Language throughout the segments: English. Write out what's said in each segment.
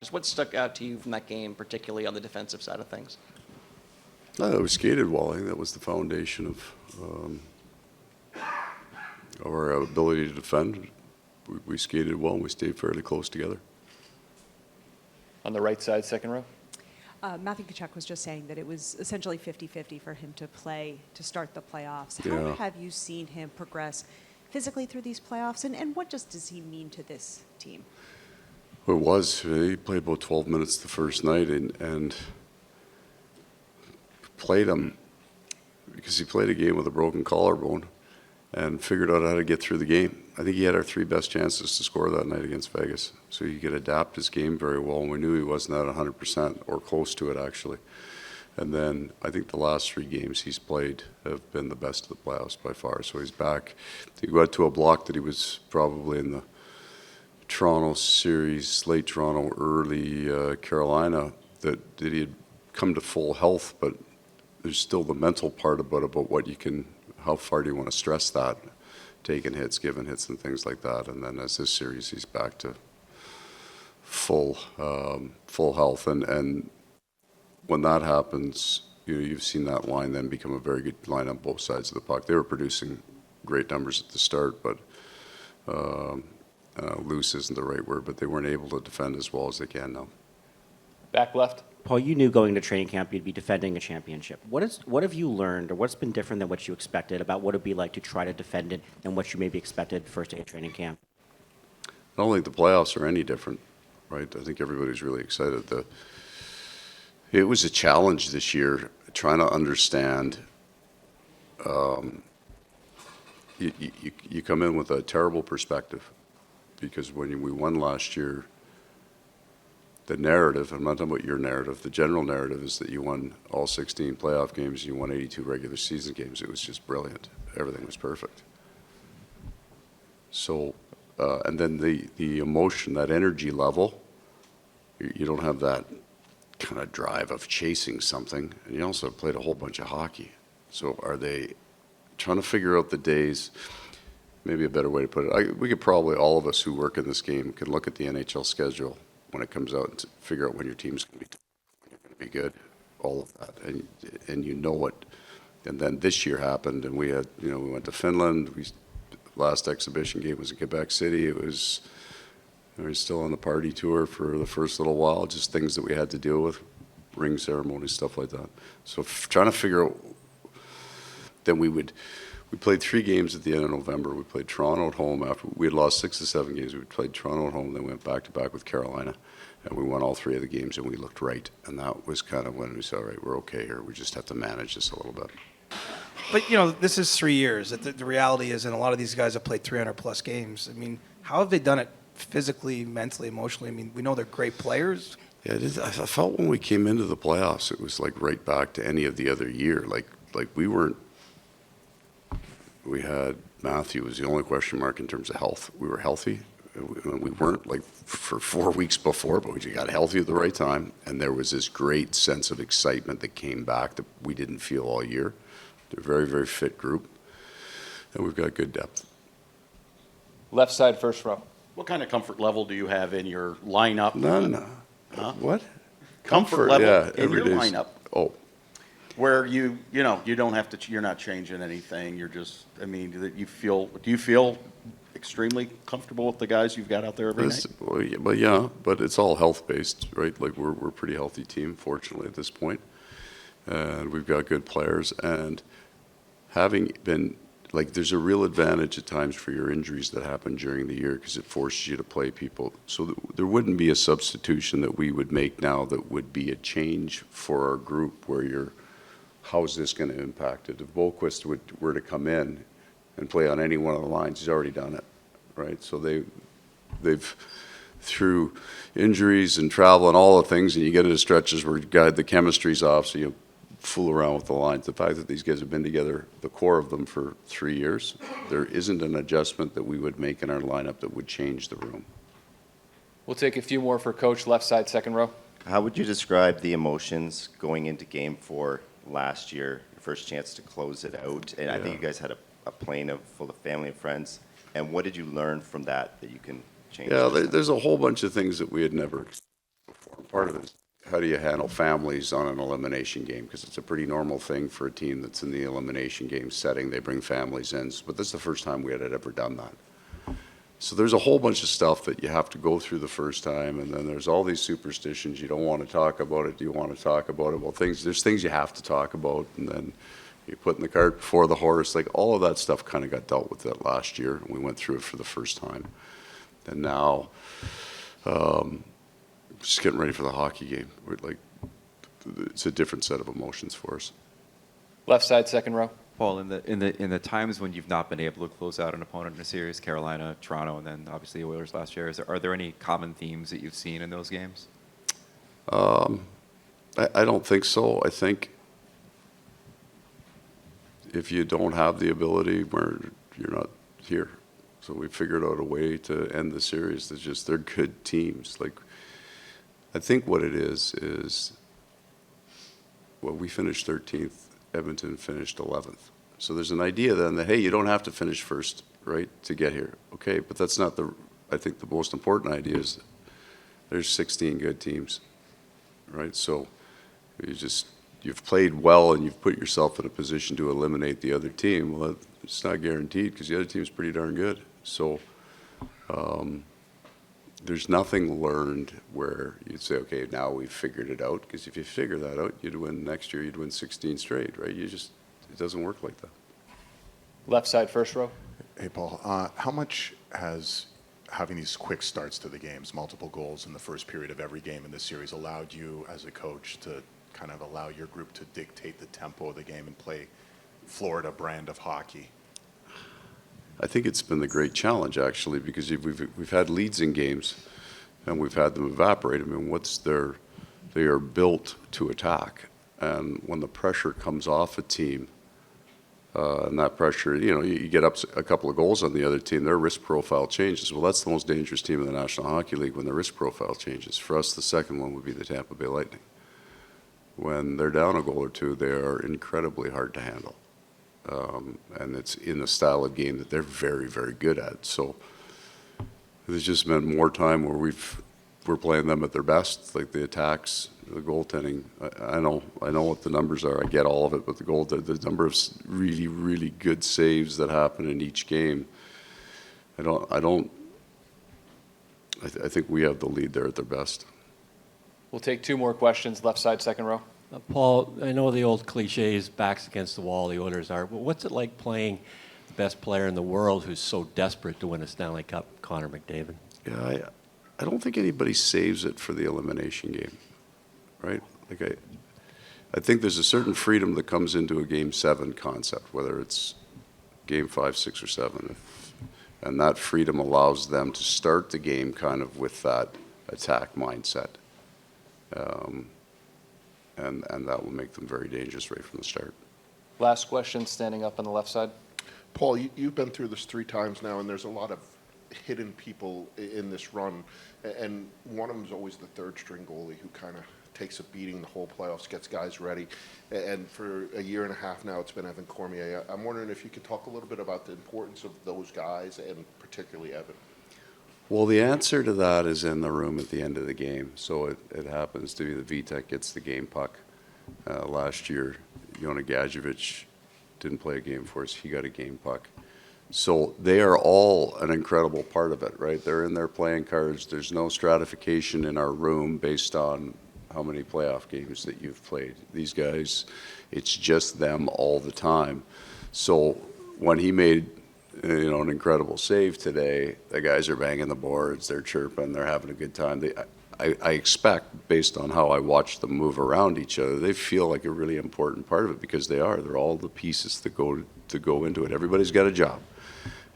Just what stuck out to you from that game, particularly on the defensive side of things? We skated well. I think that was the foundation of our ability to defend. We skated well and we stayed fairly close together. On the right side, second row. Matthew Tkachuk was just saying that it was essentially 50-50 for him to play to start the playoffs. Yeah. How have you seen him progress physically through these playoffs, and what does he mean to this team? Well, it was. He played about 12 minutes the first night and played him because he played a game with a broken collarbone and figured out how to get through the game. I think he had our three best chances to score that night against Vegas. So he could adapt his game very well, and we knew he wasn't at 100% or close to it, actually. And then I think the last three games he's played have been the best of the playoffs by far. So he's back. He got to a block that he was probably in the Toronto series, late Toronto, early Carolina, that he had come to full health, but there's still the mental part about what you can, how far do you want to stress that, taking hits, giving hits, and things like that. And then as this series, he's back to full health. And when that happens, you've seen that line then become a very good line on both sides of the puck. They were producing great numbers at the start, but loose isn't the right word, but they weren't able to defend as well as they can now. Back left. Paul, you knew going to training camp you'd be defending a championship. What have you learned, or what's been different than what you expected about what it'd be like to try to defend it and what you maybe expected first day of training camp? I don't think the playoffs are any different, right? I think everybody's really excited. It was a challenge this year trying to understand. You come in with a terrible perspective because when we won last year, the narrative, I'm not talking about your narrative, the general narrative is that you won all 16 playoff games, you won 82 regular season games. It was just brilliant. Everything was perfect. So, and then the emotion, that energy level, you don't have that kind of drive of chasing something. And you also played a whole bunch of hockey. So are they trying to figure out the days, maybe a better way to put it, we could probably, all of us who work in this game, can look at the NHL schedule when it comes out and figure out when your team's going to be good, all of that, and you know it. And then this year happened, and we had, we went to Finland. Last exhibition game was in Quebec City. It was, we were still on the party tour for the first little while, just things that we had to deal with, ring ceremonies, stuff like that. So trying to figure out, then we played 3 games at the end of November. We played Toronto at home after we had lost 6 to 7 games. We played Toronto at home, then went back to back with Carolina, and we won all 3 of the games, and we looked right. And that was kind of when we said, all right, we're okay here. We just have to manage this a little bit. But this is 3 years. The reality is, and a lot of these guys have played 300 plus games. I mean, how have they done it physically, mentally, emotionally? I mean, we know they're great players. Yeah, it is. I felt when we came into the playoffs, it was like right back to any of the other year. Like we weren't. We had Matthew was the only question mark in terms of health. We were healthy. We weren't like for 4 weeks before, but we got healthy at the right time. And there was this great sense of excitement that came back that we didn't feel all year. They're a very, very fit group. And we've got good depth. Left side, first row. What kind of comfort level do you have in your lineup? None. Huh? What? Comfort level yeah, in your every day's- lineup. Oh, Where you don't have to, you're not changing anything. You're just, I mean, do you feel extremely comfortable with the guys you've got out there every night? but it's all health-based, right? Like we're a pretty healthy team, fortunately, at this point. And we've got good players. And having been, like, there's a real advantage at times for your injuries that happen during the year because it forces you to play people. So there wouldn't be a substitution that we would make now that would be a change for our group where how's this going to impact it? If Boquist were to come in and play on any one of the lines, he's already done it, right? So they've through injuries and travel and all the things, and you get into stretches where the chemistry's off, so you fool around with the lines. The fact that these guys have been together, the core of them, for 3 years, there isn't an adjustment that we would make in our lineup that would change the room. We'll take a few more for Coach, left side, second row. How would you describe the emotions going into Game 4 last year, your first chance to close it out? And I think you guys had a plane full of family and friends. And what did you learn from that you can change? Yeah, there's a whole bunch of things that we had never experienced part of it is, how do you handle families on an elimination game? Because it's a pretty normal thing for a team that's in the elimination game setting. They bring families in, but this is the first time we had ever done that. So there's a whole bunch of stuff that you have to go through the first time, and then there's all these superstitions. You don't want to talk about it. Do you want to talk about it? Well, there's things you have to talk about, and then you're putting the cart before the horse. Like, all of that stuff kind of got dealt with that last year, and we went through it for the first time. And now, just getting ready for the hockey game. It's a different set of emotions for us. Left side, second row. Paul, in the times when you've not been able to close out an opponent in a series, Carolina, Toronto, and then obviously the Oilers last year, are there any common themes that you've seen in those games? I don't think so. I think if you don't have the ability, you're not here. So we figured out a way to end the series. It's just they're good teams. Like, I think what it is well, we finished 13th. Edmonton finished 11th. So there's an idea then that, hey, you don't have to finish first, right, to get here. Okay, but that's not I think the most important idea is there's 16 good teams, right? So you've played well and you've put yourself in a position to eliminate the other team. Well, it's not guaranteed because the other team's pretty darn good. So there's nothing learned where you'd say, okay, now we've figured it out. Because if you figure that out, you'd win next year, you'd win 16 straight, right? It doesn't work like that. Left side, first row. Hey, Paul, how much has having these quick starts to the games, multiple goals in the first period of every game in this series, allowed you as a coach to kind of allow your group to dictate the tempo of the game and play Florida brand of hockey? I think it's been the great challenge, actually, because we've had leads in games and we've had them evaporate. I mean, they are built to attack. And when the pressure comes off a team, and that pressure, you get up a couple of goals on the other team, their risk profile changes. Well, that's the most dangerous team in the National Hockey League when the risk profile changes. For us, the second one would be the Tampa Bay Lightning. When they're down a goal or two, they are incredibly hard to handle. And it's in the style of game that they're very, very good at. So there's just been more time where we're playing them at their best, like the attacks, the goaltending. I know what the numbers are. I get all of it, but the number of really, really good saves that happen in each game, I think we have the lead there at their best. We'll take two more questions. Left side, second row. Paul, I know the old cliche is backs against the wall, the Oilers are, but what's it like playing the best player in the world who's so desperate to win a Stanley Cup, Connor McDavid? Yeah, I don't think anybody saves it for the elimination game, right? Like I think there's a certain freedom that comes into a Game 7 concept, whether it's Game 5, 6, or 7. And that freedom allows them to start the game kind of with that attack mindset. And that will make them very dangerous right from the start. Last question, standing up on the left side. Paul, you've been through this 3 times now, and there's a lot of hidden people in this run. And one of them is always the third-string goalie who kind of takes a beating the whole playoffs, gets guys ready. And for a year and a half now, it's been Evan Cormier. I'm wondering if you could talk a little bit about the importance of those guys, and particularly Evan. Well, the answer to that is in the room at the end of the game. So it happens to be the VTech gets the game puck. Last year, Jona Gadjevich didn't play a game for us. He got a game puck. So they are all an incredible part of it, right? They're in their playing cards. There's no stratification in our room based on how many playoff games that you've played. These guys, it's just them all the time. So when he made an incredible save today, the guys are banging the boards, they're chirping, they're having a good time. I expect, based on how I watch them move around each other, they feel like a really important part of it because they are. They're all the pieces that go into it. Everybody's got a job,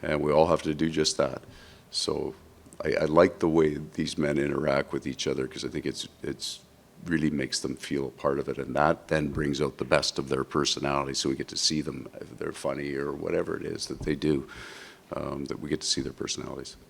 and we all have to do just that. So I like the way these men interact with each other because I think it's really makes them feel a part of it, and that then brings out the best of their personality. So we get to see them, if they're funny or whatever it is that they do, that we get to see their personalities.